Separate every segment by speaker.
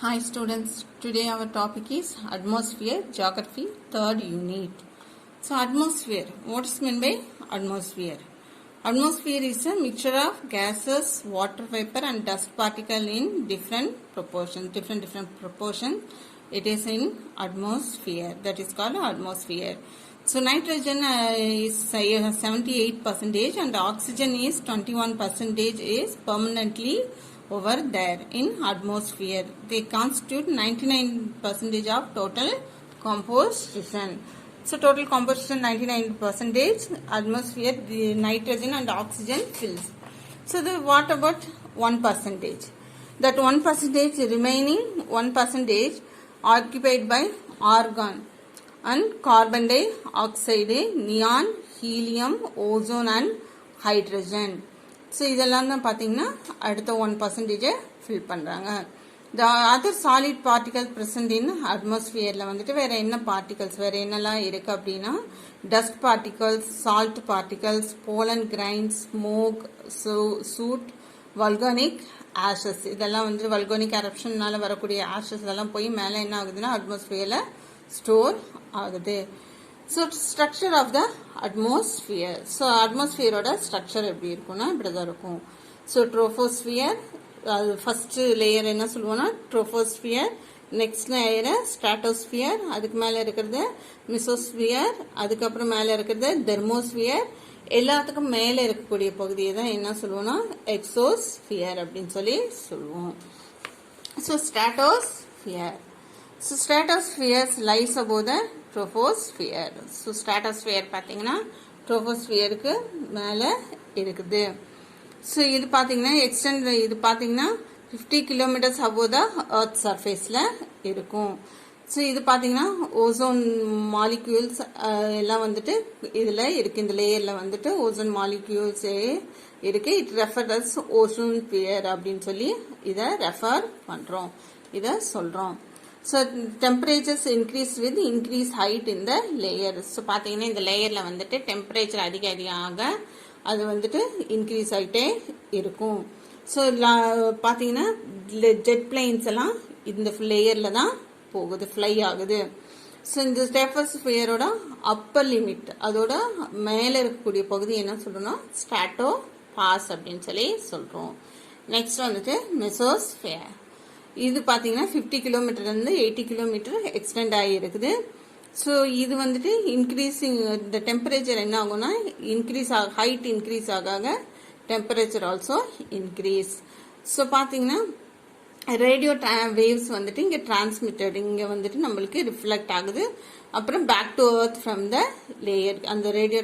Speaker 1: Hi students, today our topic is Atmosphere Geography 3rd unit. So atmosphere, what is meant by atmosphere? Atmosphere is a mixture of gases, water vapor and dust particle in different proportions, different proportions. It is in atmosphere, that is called atmosphere. So nitrogen is 78% and oxygen is 21% is permanently over there in atmosphere. They constitute 99% of total composition. So total composition 99%, atmosphere, the nitrogen and oxygen fills. So what about 1%? That 1% remaining 1% occupied by argon and carbon dioxide, neon, helium, ozone and hydrogen. So இதெல்லாம் தான் பார்த்தீங்கன்னா அடுத்த 1% fill பண்ணுறாங்க. The other solid particle present in அட்மாஸ்பியரில் வந்துட்டு வேறு என்ன particles வேறு என்னெல்லாம் இருக்குது அப்படின்னா dust particles, salt particles, pollen grains, smoke, soot, volcanic ashes. இதெல்லாம் வந்து வல்கானிக் எரப்ஷன்னால வரக்கூடிய ஆஷஸ் எல்லாம் போய் மேலே என்ன ஆகுதுன்னா அட்மாஸ்பியரில் ஸ்டோர் ஆகுது. So structure of the atmosphere. So அட்மாஸ்பியரோட ஸ்ட்ரக்சர் எப்படி இருக்கும்னா இப்படி தான் இருக்கும். ஸோ ட்ரோஃபோஸ்பியர், அது ஃபஸ்ட்டு லேயர் என்ன சொல்லுவோம்னா ட்ரோஃபோஸ்பியர், நெக்ஸ்ட் லேயரை ஸ்ட்ராட்டோஸ்பியர், அதுக்கு மேலே இருக்கிறது மிசோஸ்பியர், அதுக்கப்புறம் மேலே இருக்கிறது தெர்மோஸ்பியர், எல்லாத்துக்கும் மேலே இருக்கக்கூடிய பகுதியை தான் என்ன சொல்லுவோம்னா எக்ஸோஸ்பியர் அப்படின்னு சொல்லி சொல்லுவோம். So stratosphere. So stratosphere lies above the troposphere. So stratosphere பார்த்தீங்கன்னா troposphere-க்கு மேலே இருக்குது. ஸோ இது பார்த்தீங்கன்னா எக்ஸ்டெண்ட், இது பார்த்தீங்கன்னா 50 kilometers above the earth surface-ல இருக்கும். ஸோ இது பார்த்தீங்கன்னா ஓசோன் மாலிக்யூல்ஸ் எல்லாம் வந்துட்டு இதில் இருக்குது. இந்த லேயரில் வந்துட்டு ஓசோன் மாலிக்யூல்ஸ் இருக்குது. It refer as ozone sphere அப்படின்னு சொல்லி இதை ரெஃபர் பண்ணுறோம், இதை சொல்கிறோம். So temperatures increase with increase height in the layer. So பார்த்தீங்கன்னா இந்த லேயரில் வந்துட்டு டெம்பரேச்சர் அதிக அது வந்துட்டு இன்க்ரீஸ் ஆகிட்டே இருக்கும். ஸோ பார்த்தீங்கன்னா ஜெட் பிளைன்ஸ் எல்லாம் இந்த லேயரில் தான் போகுது, ஃப்ளை ஆகுது. ஸோ இந்த ஸ்ட்ராட்டோஸ்பியரோட அப்பர் லிமிட், அதோட மேலே இருக்கக்கூடிய பகுதி என்ன சொல்கிறோம்னா ஸ்ட்ராட்டோ பாஸ் அப்படின்னு சொல்லி சொல்கிறோம். நெக்ஸ்ட் வந்துட்டு மெசோஸ்பியர். இது பார்த்தீங்கன்னா 50 கிலோமீட்டர்லேருந்து 80 கிலோமீட்டர் எக்ஸ்டெண்ட் ஆகியிருக்குது. ஸோ இது வந்துட்டு இன்க்ரீஸிங், இந்த டெம்பரேச்சர் என்ன ஆகும்னா இன்க்ரீஸ் ஹைட் இன்க்ரீஸ் ஆக டெம்பரேச்சர் ஆல்சோ இன்க்ரீஸ். ஸோ பார்த்தீங்கன்னா ரேடியோ வேவ்ஸ் வந்துட்டு இங்கே டிரான்ஸ்மிட்டட், இங்கே வந்துட்டு நம்மளுக்கு ரிஃப்ளெக்ட் ஆகுது. அப்புறம் back to earth from the layer, அந்த ரேடியோ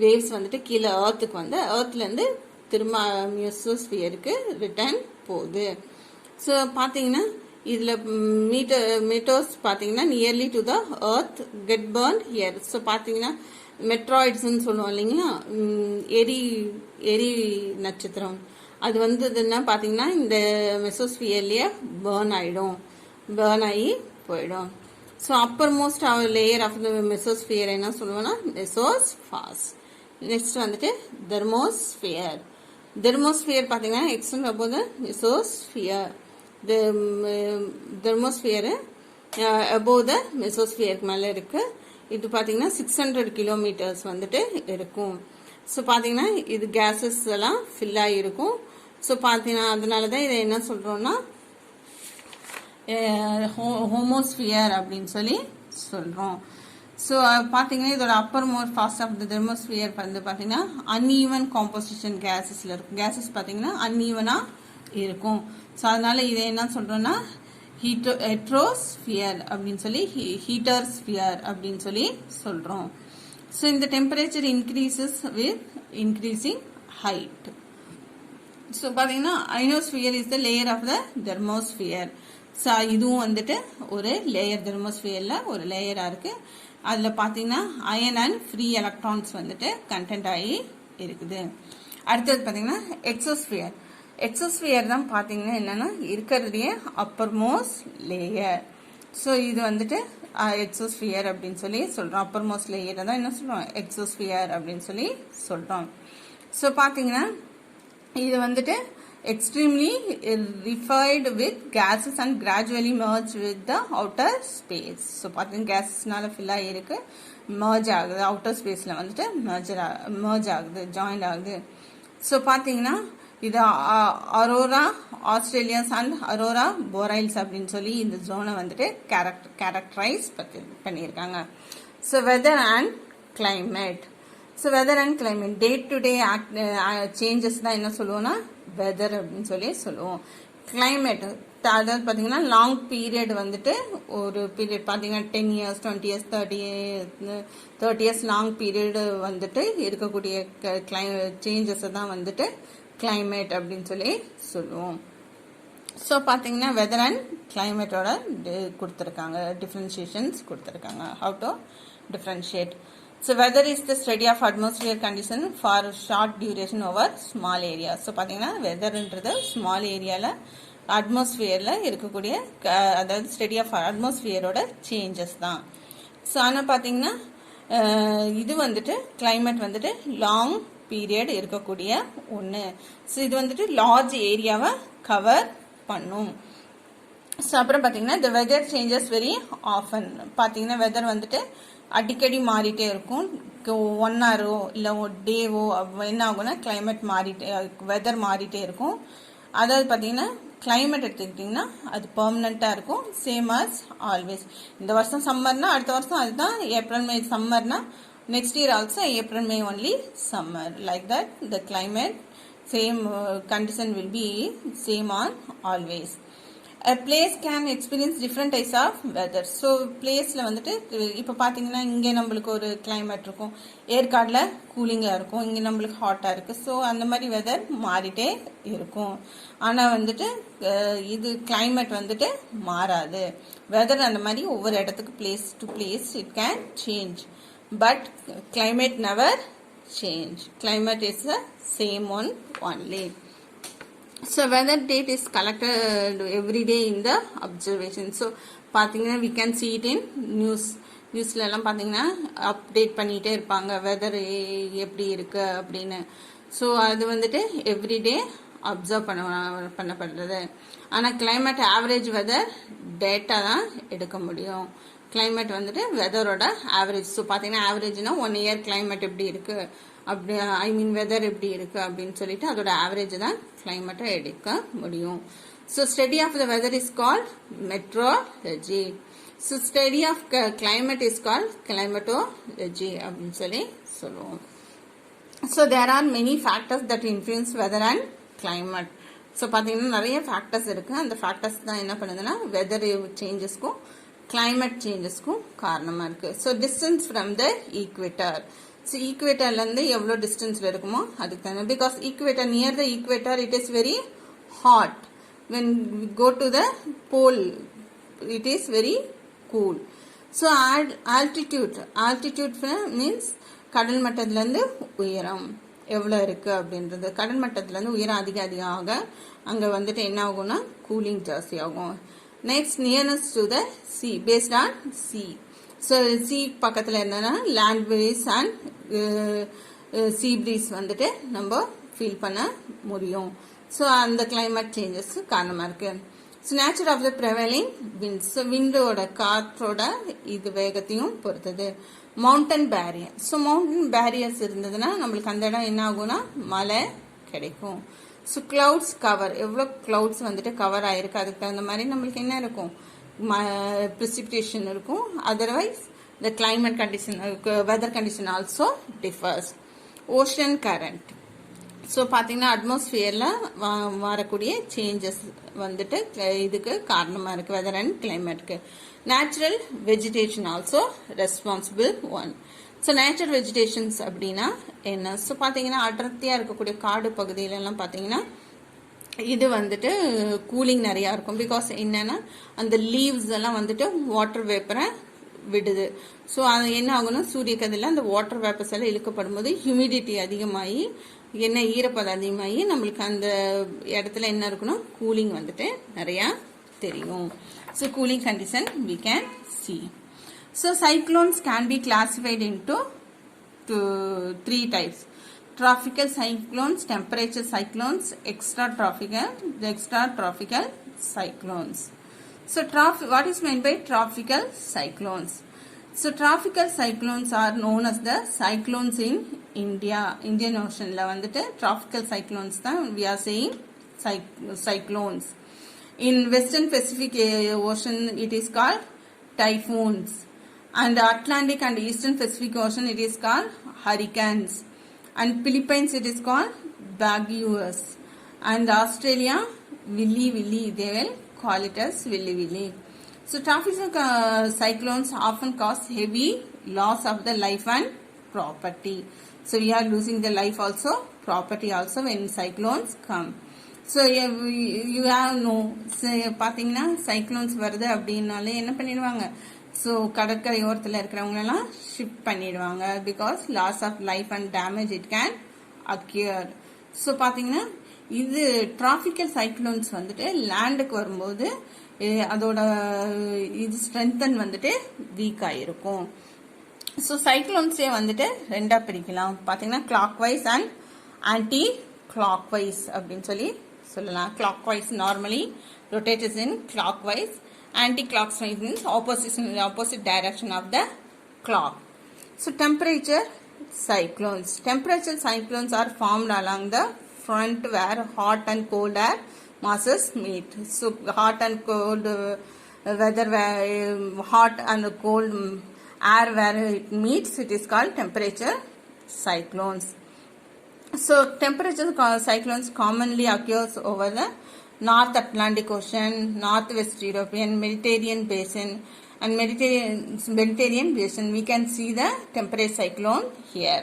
Speaker 1: வேவ்ஸ் வந்துட்டு கீழே எர்த்துக்கு வந்து எர்த்லேருந்து திரும்ப மெசோஸ்பியருக்கு ரிட்டர்ன் போகுது. ஸோ பார்த்தீங்கன்னா இதில் மீட்டர்ஸ் பார்த்தீங்கன்னா nearly to the earth get burn here. So பார்த்தீங்கன்னா மெட்ராய்ட்ஸ்ன்னு சொல்லுவோம் இல்லைங்களா, எரி நட்சத்திரம், அது வந்ததுன்னா பார்த்தீங்கன்னா இந்த மெசோஸ்பியர்லேயே பேர்ன் ஆகி போயிடும். So upper most layer of the mesosphere என்ன சொல்லுவோம்னா மெசோஸ்பாஸ். நெக்ஸ்ட் வந்துட்டு தெர்மோஸ்பியர். தெர்மோஸ்பியர் பார்த்தீங்கன்னா extend above the mesosphere. Thermosphere above the மெசோஸ்பியருக்கு மேலே இருக்குது. இது பார்த்தீங்கன்னா 600 கிலோமீட்டர்ஸ் வந்துட்டு இருக்கும். ஸோ பார்த்தீங்கன்னா இது கேஸஸ் எல்லாம் ஃபில் ஆகிருக்கும். ஸோ பார்த்தீங்கன்னா அதனால தான் இதை என்ன சொல்கிறோன்னா ஹோமோஸ்பியர் அப்படின்னு சொல்லி சொல்கிறோம். ஸோ பார்த்தீங்கன்னா இதோட அப்பர் மோர் ஃபாஸ்ட் ஆஃப் த தெர்மோஸ்பியர் வந்து பார்த்தீங்கன்னா அன்ஈவன் காம்போசிஷன் கேஸஸில் இருக்கும். கேஸஸ் பார்த்தீங்கன்னா அன்ஈவனாக இருக்கும். ஸோ அதனால இதை என்ன சொல்கிறோன்னா ஹெட்ரோஸ்பியர் அப்படின்னு சொல்லி ஹீட்டர்ஸ்பியர் அப்படின்னு சொல்லி சொல்கிறோம். ஸோ இந்த temperature increases with increasing height. So பார்த்தீங்கன்னா ionosphere is the layer of the thermosphere. So இதுவும் வந்துட்டு ஒரு லேயர், தெர்மோஸ்பியரில் ஒரு லேயராக இருக்குது. அதில் பார்த்தீங்கன்னா அயன் அண்ட் ஃப்ரீ எலக்ட்ரான்ஸ் வந்துட்டு கண்டென்ட் ஆகி இருக்குது. அடுத்தது பார்த்தீங்கன்னா எக்ஸோஸ்பியர். எக்ஸோஸ்பியர் தான் பார்த்தீங்கன்னா என்னென்னா இருக்கிறதுலையே அப்பர் மோஸ்ட் லேயர். ஸோ இது வந்துட்டு எக்ஸோஸ்பியர் அப்படின்னு சொல்லி சொல்கிறோம். அப்பர் மோஸ்ட் லேயரை தான் என்ன சொல்கிறோம் எக்ஸோஸ்பியர் அப்படின்னு சொல்லி சொல்கிறோம். ஸோ பார்த்தீங்கன்னா இது வந்துட்டு extremely refined with gases and gradually merge with the outer space. So பாத்தீங்க gases-னால fill ஆகிருக்கு, merge ஆகுது, outer space-ல வந்துட்டு merge ஆகுது, join ஆகுது. ஸோ பார்த்தீங்கன்னா இது aurora australis and aurora borealis அப்படின்னு சொல்லி இந்த ஜோனை வந்துட்டு கேரக்டரைஸ் பண்ணியிருக்காங்க. So weather and climate. So weather and climate day to day changes தான் என்ன சொல்லுவோம்னா வெதர் அப்படின்னு சொல்லி சொல்லுவோம். கிளைமேட் அதாவது பார்த்தீங்கன்னா லாங் பீரியட் வந்துட்டு ஒரு பீரியட் பார்த்தீங்கன்னா 10 years 20 years 30 years long period வந்துட்டு இருக்கக்கூடிய சேஞ்சஸை தான் வந்துட்டு கிளைமேட் அப்படின்னு சொல்லி சொல்லுவோம். ஸோ பார்த்தீங்கன்னா வெதர் அண்ட் கிளைமேட்டோட கொடுத்துருக்காங்க, டிஃப்ரென்ஷியேஷன்ஸ் கொடுத்துருக்காங்க, how to differentiate. So weather is the study of atmosphere condition for short duration over small area. So பார்த்தீங்கன்னா வெதர்ன்றது ஸ்மால் ஏரியாவில் அட்மாஸ்பியரில் இருக்கக்கூடிய அதாவது ஸ்டடி ஆஃப் அட்மாஸ்பியரோட சேஞ்சஸ் தான். ஸோ ஆனால் பார்த்தீங்கன்னா இது வந்துட்டு கிளைமேட் வந்துட்டு லாங் பீரியட் இருக்கக்கூடிய ஒன்று. ஸோ இது வந்துட்டு லார்ஜ் ஏரியாவை கவர் பண்ணும். ஸோ அப்புறம் பார்த்தீங்கன்னா the weather changes very often. பார்த்தீங்கன்னா வெதர் வந்துட்டு அடிக்கடி மாறிட்டே இருக்கும். 1 hour இல்லை டேவோ என்ன ஆகும்னா கிளைமேட் மாறிட்டே வெதர் மாறிட்டே இருக்கும். அதாவது பார்த்தீங்கன்னா கிளைமேட் எடுத்துக்கிட்டிங்கன்னா அது பெர்மனண்ட்டாக இருக்கும், சேம் ஆஸ் ஆல்வேஸ். இந்த வருஷம் சம்மர்னா அடுத்த வருஷம் அதுதான் ஏப்ரல் மே சம்மர்னா next year also April May only summer, like that the climate same condition will be same on always. A place can experience different types of weather. So placeல வந்துட்டு இப்போ பார்த்தீங்கன்னா இங்கே நம்மளுக்கு ஒரு கிளைமேட் இருக்கும், ஏற்காடில் கூலிங்காக இருக்கும், இங்கே நம்மளுக்கு ஹாட்டாக இருக்குது. ஸோ அந்த மாதிரி வெதர் மாறிட்டே இருக்கும். ஆனால் வந்துட்டு இது கிளைமேட் வந்துட்டு மாறாது. வெதர் அந்த மாதிரி ஒவ்வொரு இடத்துக்கு place to place it can change, but climate never change. Climate is the same one only. So weather data is collected every day in the observation. So பார்த்தீங்கன்னா we can see it in நியூஸ்ல எல்லாம் பார்த்தீங்கன்னா update பண்ணிகிட்டே இருப்பாங்க weather எப்படி இருக்கு அப்படின்னு. So அது வந்துட்டு எவ்ரிடே அப்சர்வ் பண்ணப்படுறது. ஆனால் கிளைமேட் ஆவரேஜ் வெதர் டேட்டா தான் எடுக்க முடியும். கிளைமேட் வந்துட்டு வெதரோட ஆவரேஜ். ஸோ பார்த்தீங்கன்னா ஆவரேஜ்னா 1 year கிளைமேட் எப்படி இருக்கு அப்படி ஐ மீன் வெதர் எப்படி இருக்கு அப்படின்னு சொல்லிட்டு அதோட ஆவரேஜ் தான் கிளைமேட்டை எடுக்க முடியும். So study of the weather is called meteorology. So study of climate is called climatology அப்படின்னு சொல்லி சொல்லுவோம். So there are many factors that influence weather and climate. So பார்த்தீங்கன்னா நிறைய ஃபேக்டர்ஸ் இருக்கு. அந்த ஃபேக்டர்ஸ் தான் என்ன பண்ணுதுன்னா வெதர் சேஞ்சஸ்க்கும் கிளைமேட் சேஞ்சஸ்க்கும் காரணமாக இருக்குது. So distance from the equator. So ஈக்வேட்டர்லேருந்து எவ்வளோ டிஸ்டன்ஸில் இருக்குமோ அதுக்கு தகுந்த, because equator near the equator it is very hot, when we go to the pole it is very cool. So altitude means கடல் மட்டத்துலேருந்து உயரம் எவ்வளோ இருக்குது அப்படின்றது. கடல் மட்டத்துலேருந்து உயரம் அதிகம் ஆக அங்கே வந்துட்டு என்ன ஆகும்னா கூலிங் ஜாஸ்தி ஆகும். Next nearness to the C based on C. So C பக்கத்தில் என்னன்னா land breeze and C breeze வந்துட்டு நம்ம ஃபீல் பண்ண முடியும். ஸோ அந்த கிளைமேட் சேஞ்சஸ் காரணமாக இருக்கு. So nature of the prevailing wind. So விண்டோட காற்றோட இது வேகத்தையும் பொறுத்தது. Mountain barrier. So mountain barriers இருந்ததுன்னா நம்மளுக்கு அந்த இடம் என்ன ஆகும்னா மழை கிடைக்கும். ஸோ கிளவுட்ஸ் கவர், எவ்வளோ கிளவுட்ஸ் வந்துட்டு கவர் ஆயிருக்கு அதுக்கு தகுந்த மாதிரி நம்மளுக்கு என்ன இருக்கும் precipitation இருக்கும். Otherwise the climate condition weather condition also differs. Ocean current. So பார்த்தீங்கன்னா அட்மாஸ்பியரில் வரக்கூடிய சேஞ்சஸ் வந்துட்டு இதுக்கு காரணமாக இருக்குது வெதர் அண்ட் கிளைமேட்டுக்கு. Natural vegetation also responsible one. So natural vegetations அப்படின்னா என்ன? ஸோ பார்த்தீங்கன்னா அடர்த்தியாக இருக்கக்கூடிய காடு பகுதியிலலாம் பார்த்தீங்கன்னா இது வந்துட்டு கூலிங் நிறையா இருக்கும். பிகாஸ் என்னன்னா அந்த லீவ்ஸ் எல்லாம் வந்துட்டு வாட்டர் வேப்பரை விடுது. ஸோ அது என்ன ஆகும்னா சூரிய கதிரில் அந்த வாட்டர் வேப்பர்ஸ் எல்லாம் இழுக்கப்படும் போது ஹியூமிடிட்டி அதிகமாகி என்ன ஈரப்பதம் அதிகமாகி நம்மளுக்கு அந்த இடத்துல என்ன இருக்குன்னா கூலிங் வந்துட்டு நிறையா தெரியும். So cooling condition we can see. So cyclones can be classified into 3 types. tropical cyclones, temperature cyclones, extratropical cyclones. So what is meant by tropical cyclones? So tropical cyclones are known as the cyclones in India. Indian Ocean la vandute tropical cyclones da we are saying cyclones. In Western Pacific Ocean it is called typhoons, and Atlantic and Eastern Pacific Ocean it is called hurricanes, and Philippines it is called baguos, and Australia willy willy, they will call it as willy willy. So tropical cyclones often cause heavy loss of the life and property. So we are losing the life also, property also when cyclones come. So you have no பாத்தீங்கன்னா cyclones வருது அப்படின்னாலே என்ன பண்ணிடுவாங்க, so கடற்கரை ஓரத்தில் இருக்கிறவங்களெல்லாம் shift பண்ணிடுவாங்க, because loss of life and damage it can occur. So பார்த்தீங்கன்னா இது டிராபிக்கல் சைக்ளோன்ஸ் வந்துட்டு லேண்டுக்கு வரும்போது அதோட இது ஸ்ட்ரென்தன் வந்துட்டு வீக் ஆயிருக்கும். ஸோ சைக்ளோன்ஸே வந்துட்டு ரெண்டா பிரிக்கலாம். பார்த்தீங்கன்னா clockwise and anticlockwise அப்படின்னு சொல்லலாம். Clockwise normally rotates in clockwise, anti-clockwise means opposite direction of the clock. So temperature cyclones are formed along the front where hot and cold air masses meet. So hot and cold weather, where hot and cold air where it meets, it is called temperature cyclones. So temperature cyclones commonly occurs over the North Atlantic Ocean, Northwest European, Mediterranean Basin, and Mediterranean Basin. We can see the temperature cyclone here.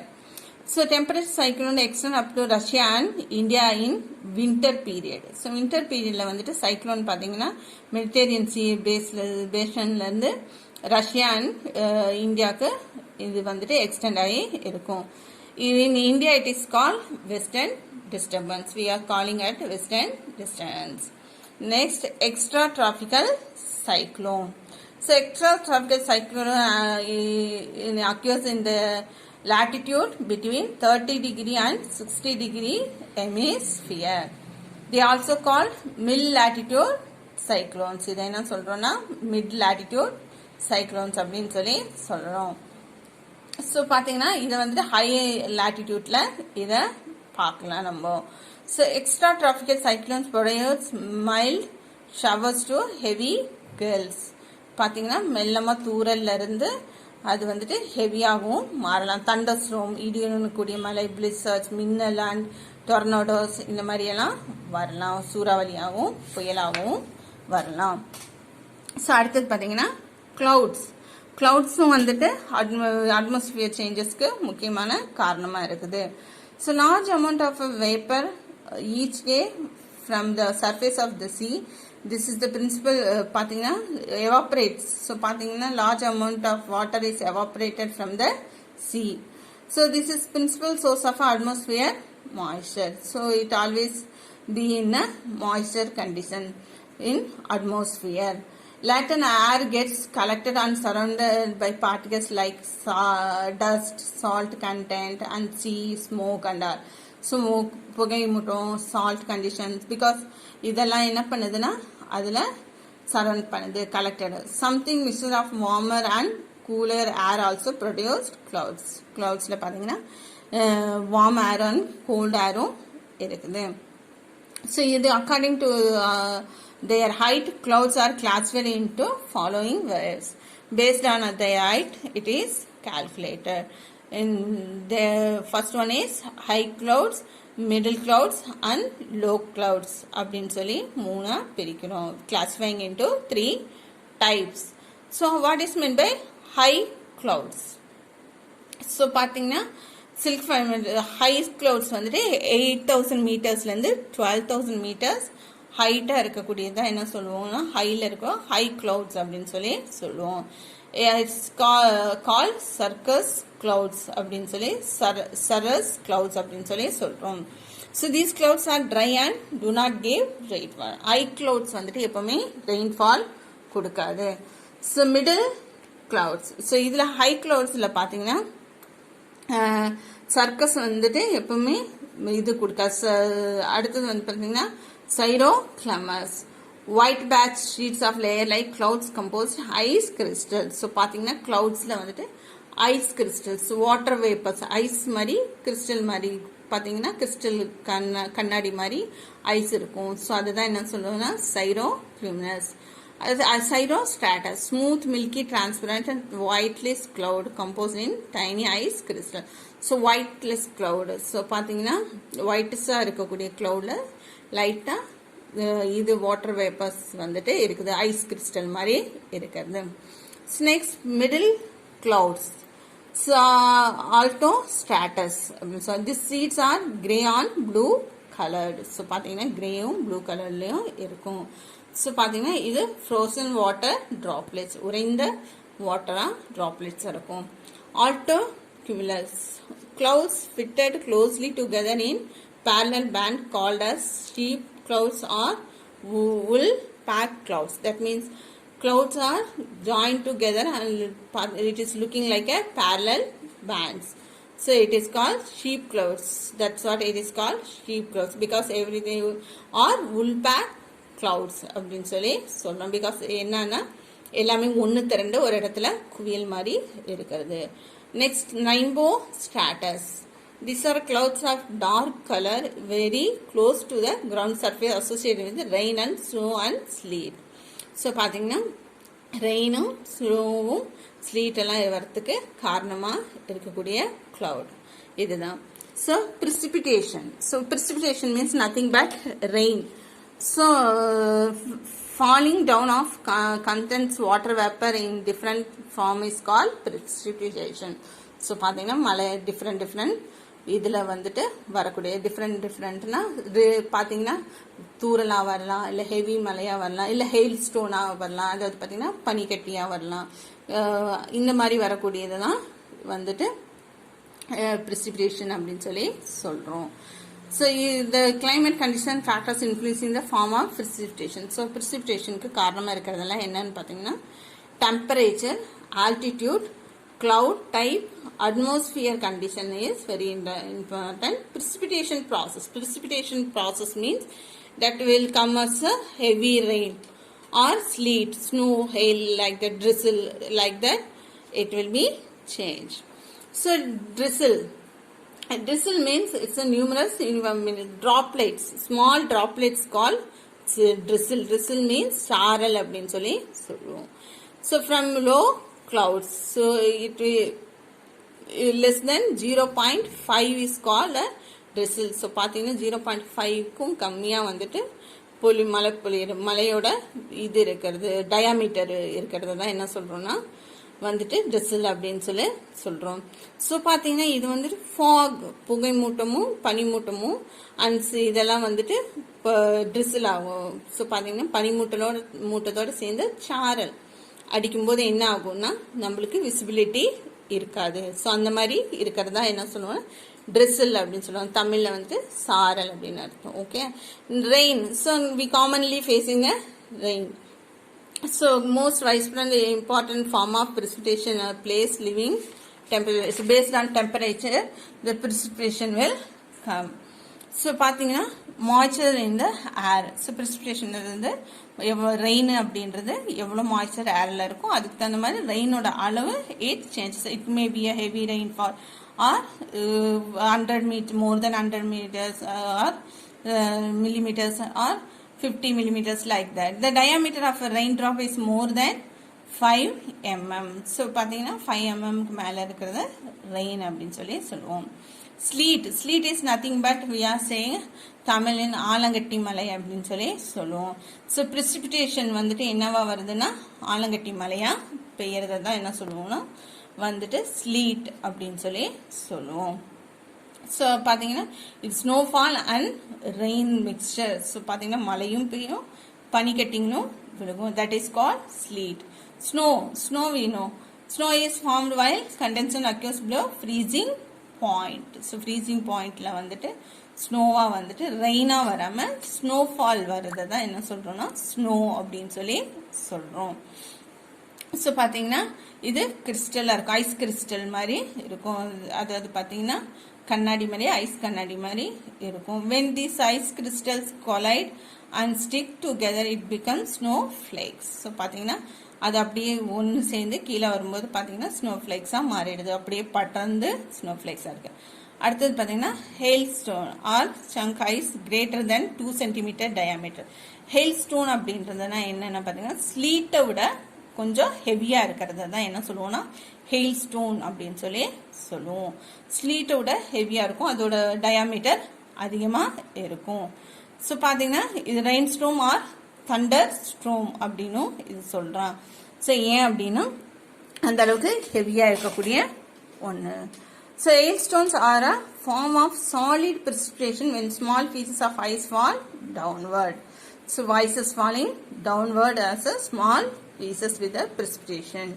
Speaker 1: So temperature cyclone extend up to Russia and India in winter period. So winter period la vandu cyclone pathina Mediterranean Sea basin la irundhu Russia and India ku idu vandu extend aagi irukum. In India it is called western disturbance. We are calling it western disturbance. Next, extratropical cyclone. So extratropical cyclone occurs in the latitude between 30 degree and 60 degree hemisphere. They are also called mid latitude cyclones. இதை என்ன சொல்றோம்னா mid latitude cyclones அப்படின்னு சொல்றோம். So பார்த்தீங்கன்னா இதை வந்துட்டு high லேட்டிடியூட்ல இதை பார்க்கலாம் நம்ம. So extra tropical cyclones produce mild showers to heavy girls. பார்த்தீங்கன்னா மெல்லமாக தூரல்ல இருந்து அது வந்துட்டு ஹெவியாகவும் மாறலாம். தண்டர் ஸ்டோம், இடியுடன் கூடிய மழை, பிளிசர்ட்ஸ், மின்னல் அண்ட் டொர்னடோஸ் இந்த மாதிரியெல்லாம் வரலாம். சூறாவளியாகவும் புயலாகவும் வரலாம். ஸோ அடுத்தது பார்த்தீங்கன்னா கிளவுட்ஸும் வந்துட்டு அட்மாஸ்பியர் சேஞ்சஸ்க்கு முக்கியமான காரணமாக இருக்குது. So large amount of vapour each day from the surface of the sea, this is the principal பார்த்தீங்கன்னா எவாப்ரேட்ஸ். ஸோ பார்த்தீங்கன்னா large amount of water is evaporated from the sea. So this is principal source of atmosphere moisture. So it always be in a moisture condition in atmosphere. Latent air gets collected and surrounded by particles like dust, salt content, and sea smoke and all. Smoke, புகை மூட்டம், salt conditions, because இதெல்லாம் என்ன பண்ணுதுன்னா அதில் surround பண்ணுது, collected. Something mixture of warmer and cooler air also produced clouds. Cloudsல பார்த்தீங்கன்னா warm air and cold airம் இருக்குது. So இது according to their height, clouds are classified into following waves. Based on their height, it is calculated. In the first one is high clouds, middle clouds, and low clouds. அப்படின்னு சொல்லி மூணா பிரிக்கிறோம். Classifying into 3 types. So what is meant by high clouds? So பார்த்தீங்கன்னா silk high clouds வந்துட்டு 8,000 மீட்டர்ஸ்லேருந்து 12,000 metres ஹைட்டாக இருக்கக்கூடியதான் என்ன சொல்லுவோம்னா ஹையில் இருக்கும் ஹை கிளவுட்ஸ் அப்படின்னு சொல்லுவோம். இட்ஸ் கால் சர்க்கஸ் கிளவுட்ஸ் அப்படின்னு சரஸ் கிளவுட்ஸ் அப்படின்னு சொல்கிறோம். So these clouds are dry and do not give rainfall. High clouds வந்துட்டு எப்பவுமே ரெயின்ஃபால் கொடுக்காது. ஸோ மிடில் கிளவுட்ஸ், ஸோ இதில் ஹை கிளவுட்ஸில் பார்த்தீங்கன்னா சர்க்கஸ் வந்துட்டு எப்பவுமே இது கொடுக்க. அடுத்தது வந்து பார்த்தீங்கன்னா cirrocumulus. White patch sheets of layer like clouds composed ice crystal. So பார்த்தீங்கன்னா கிளவுட்ஸில் வந்துட்டு ice crystals, water vapours, ice மாதிரி கிறிஸ்டல் மாதிரி பார்த்தீங்கன்னா கிறிஸ்டல் கண்ணாடி மாதிரி ஐஸ் இருக்கும். ஸோ அதுதான் என்ன சொல்லுவோம்னா சைரோ கிளமஸ். Cirro stratus, smooth, milky, transparent and whiteless cloud composed in tiny ice crystal. So whiteless cloud. So பாத்தீங்கன்னா white-ஆ இருக்கக்கூடிய cloudல லைட்டா இது வாட்டர் வேப்பர்ஸ் வந்துட்டு இருக்குது, ஐஸ் கிறிஸ்டல் மாதிரி இருக்கிறது. Next middle clouds, altostratus. So this sheets are grey and blue coloured. So பார்த்தீங்கன்னா கிரேயும் ப்ளூ கலர்லையும் இருக்கும். ஸோ பார்த்தீங்கன்னா இது ஃப்ரோசன் வாட்டர் ட்ராப்லெட்ஸ், உறைந்த வாட்டரா ட்ராப்லெட்ஸ் இருக்கும். Altocumulus, clouds fitted closely together in parallel band called as sheep clouds or wool pack clouds. That means clouds are joined together and it is looking like a parallel bands. So it is called sheep clouds. That's what it is called, sheep clouds, because everything or wool pack clouds அப்படின்னு சொல்லி சொல்றோம். Because என்னன்னா எல்லாமே ஒன்று திரண்டு ஒரு இடத்துல குவியல் மாதிரி இருக்கிறது. Next nimbostratus. These are clouds of dark color very close to the ground surface associated with rain and snow and sleet. So பார்த்தீங்கன்னா ரெயினும் ஸ்னோவும் ஸ்லீட் எல்லாம் வரத்துக்கு காரணமாக இருக்கக்கூடிய cloud இதுதான். So precipitation. So precipitation means nothing but rain. So falling down of contains water vapor in different form is called precipitation. So பார்த்தீங்கன்னா மழை different இதில் வந்துட்டு வரக்கூடிய டிஃப்ரெண்ட்னா பார்த்தீங்கன்னா தூரலாக வரலாம், இல்லை ஹெவி மழையாக வரலாம், இல்லை ஹெயில் ஸ்டோனாக வரலாம், அதாவது பார்த்தீங்கன்னா பனிக்கட்டியாக வரலாம். இந்த மாதிரி வரக்கூடியது தான் வந்துட்டு precipitation அப்படின்னு சொல்லி சொல்கிறோம். So the climate condition factors influencing the form of precipitation. So precipitationக்கு காரணமா இருக்கிறதெல்லாம் என்னன்னு பார்த்தீங்கன்னா temperature, altitude, cloud type, atmosphere condition is very important. Precipitation process means that will come as a heavy rain or sleet, snow, hail, like that, drizzle, like that it will be changed. So drizzle means it's a numerous droplets, small droplets called drizzle means சாரல் அப்படின்னு சொல்லி சொல்லுவோம். So from low clouds, so it less than 0.5 is called a drizzle. So பார்த்தீங்கன்னா 0.5க்கும் கம்மியாக வந்துட்டு மலையோட இது இருக்கிறது, டயாமீட்டர் இருக்கிறது தான் என்ன சொல்றோம்னா வந்துட்டு drizzle அப்படின்னு சொல்லி சொல்றோம். ஸோ பார்த்தீங்கன்னா இது வந்துட்டு ஃபாக், புகை மூட்டமும் பனிமூட்டமும் அண்ட் இதெல்லாம் வந்துட்டு drizzle ஆகும். ஸோ பார்த்தீங்கன்னா மூட்டத்தோட சேர்ந்து சாரல் அடிக்கும்போது என்ன ஆகும்னா நம்மளுக்கு விசிபிலிட்டி இருக்காது. ஸோ அந்த மாதிரி இருக்கிறதா என்ன சொல்லுவோம், drizzle அப்படின்னு சொல்லுவாங்க. தமிழ்ல வந்துட்டு சாரல் அப்படின்னு அர்த்தம். Okay. Rain. So we commonly facing a rain. So most widespread important form of precipitation place living temperature. It's based on temperature the precipitation will come. So பார்த்தீங்கன்னா moisture in the air. So precipitation வந்து rain அப்படின்றது எவ்வளோ moisture ஏர்ல இருக்கும், அதுக்கு தகுந்த மாதிரி ரெயினோட அளவு it changes. It may be a heavy rainfall or 100 meters, more than 100 meters or millimeters or 50 millimeters, like that. The diameter of a raindrop is more than 5 mm. So பார்த்தீங்கன்னா 5 mm மேலே இருக்கிறது rain அப்படின்னு சொல்லி சொல்லுவோம். Sleet is nothing but we are saying தமிழின் ஆலங்கட்டி மலை அப்படின்னு சொல்லி சொல்லுவோம். ஸோ precipitation வந்துட்டு என்னவா வருதுன்னா ஆலங்கட்டி மலையா பெய்யறதை தான் என்ன சொல்லுவோம்னா வந்துட்டு ஸ்லீட் அப்படின்னு சொல்லி சொல்லுவோம். ஸோ பார்த்தீங்கன்னா it's snowfall and rain mixture. So பார்த்தீங்கன்னா மழையும் பெய்யும் பனிக்கட்டிங்களும் விழுகும். That is call sleet. Snow we know. Snow is formed while condensation occurs below freezing point. So freezing பாயிண்ட்ல வந்துட்டு ஸ்னோவா வந்துட்டு ரெயினா வராம ஸ்னோஃபால் வர்றதை தான் என்ன சொல்றோம்னா ஸ்னோ அப்படின்னு சொல்லி சொல்றோம். ஸோ பார்த்தீங்கன்னா இது கிறிஸ்டலாக இருக்கும், ஐஸ் கிறிஸ்டல் மாதிரி இருக்கும். அதாவது பார்த்தீங்கன்னா கண்ணாடி மாதிரி ஐஸ் கண்ணாடி மாதிரி இருக்கும். when these ice crystals collide and stick together it becomes snowflakes. So பார்த்தீங்கன்னா அது அப்படியே ஒன்று சேர்ந்து கீழே வரும்போது பார்த்தீங்கன்னா ஸ்னோஃப்ளேக்ஸாக மாறிடுது, அப்படியே பட்டர்ந்து ஸ்னோஃப்ளேக்ஸாக இருக்கு. அடுத்தது பார்த்தீங்கன்னா hail stone are chunk ice greater than 2 centimetre diameter. Hail stone அப்படின்றதுனா என்னென்ன பார்த்தீங்கன்னா ஸ்லீட்டை விட கொஞ்சம் ஹெவியாக இருக்கிறது தான் என்ன சொல்லுவோம்னா ஹெயில் ஸ்டோன் அப்படின்னு சொல்லி சொல்லுவோம். ஸ்லீட்டை விட ஹெவியாக இருக்கும், அதோட டயாமீட்டர் அதிகமாக இருக்கும். ஸோ பார்த்தீங்கன்னா இது rain storm or thunder storm அப்படின்னும் இது சொல்கிறான். ஸோ ஏன் அப்படின்னா அந்த அளவுக்கு ஹெவியாக இருக்கக்கூடிய ஒன்று. So hailstones are a form of solid precipitation when small pieces of ice fall downward. So ice is falling downward as a small pieces with a precipitation.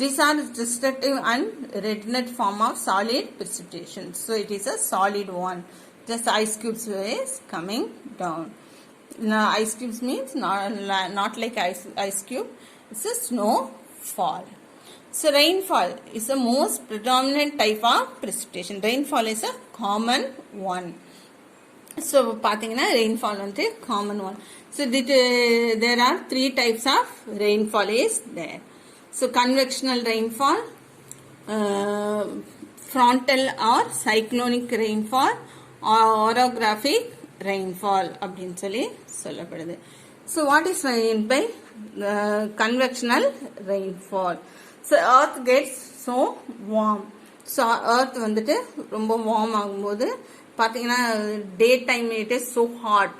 Speaker 1: These are destructive and redundant form of solid precipitation. So it is a solid one. Just ice cubes is coming down. Now ice cubes means not like ice cube. It's a snowfall. So rainfall is the most predominant type of precipitation. Rainfall is a common one. So பார்த்தீங்கன்னா rainfall வந்து common one. So there are 3 types of rainfall is there. So convectional rainfall, frontal or cyclonic rainfall, orographic rainfall அப்படின்னு சொல்லி சொல்லப்படுது. So what is meant by convectional rainfall? So earth gets so warm. So earth வந்துட்டு ரொம்ப warm ஆகும்போது பார்த்தீங்கன்னா day time it is so hot.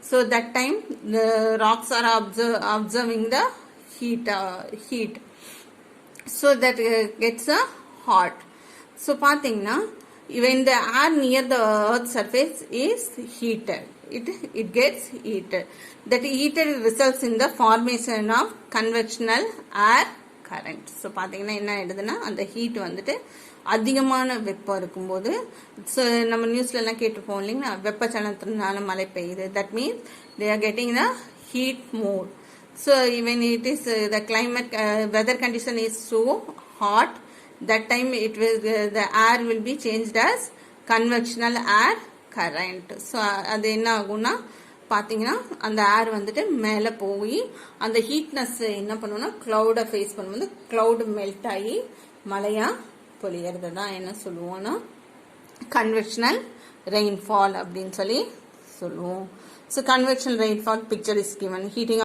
Speaker 1: So that time the rocks are observing the heat. So that gets hot. So பார்த்தீங்கன்னா when the air near the earth surface is heated, it gets heated. That heated results in the formation of convectional air current. So பார்த்தீங்கன்னா என்ன ஆயிடுதுன்னா அந்த heat வந்துட்டு அதிகமான வெப்பம் இருக்கும்போது, so நம்ம நியூஸ்லலாம் கேட்டுப்போம் இல்லைங்களா, வெப்பச்சலனத்தினால மழை பெய்யுது. That means they are getting the heat more. So even it is the climate weather condition is so hot, that time the air will be changed as convectional air current. So அது என்ன ஆகும்னா பார்த்தீங்கன்னா அந்த ஏர் வந்துட்டு மேலே போய் அந்த ஹீட்னஸ் என்ன பண்ணுவோம்னா கிளவுடை ஃபேஸ் பண்ணும்போது கிளவுட் மெல்ட் ஆகி மழையா பொழியறது தான் என்ன சொல்லுவோம்னா கன்வெக்ஷனல் ரெயின்ஃபால் அப்படின்னு சொல்லி சொல்லுவோம். So conventional rainfall picture is given. Heating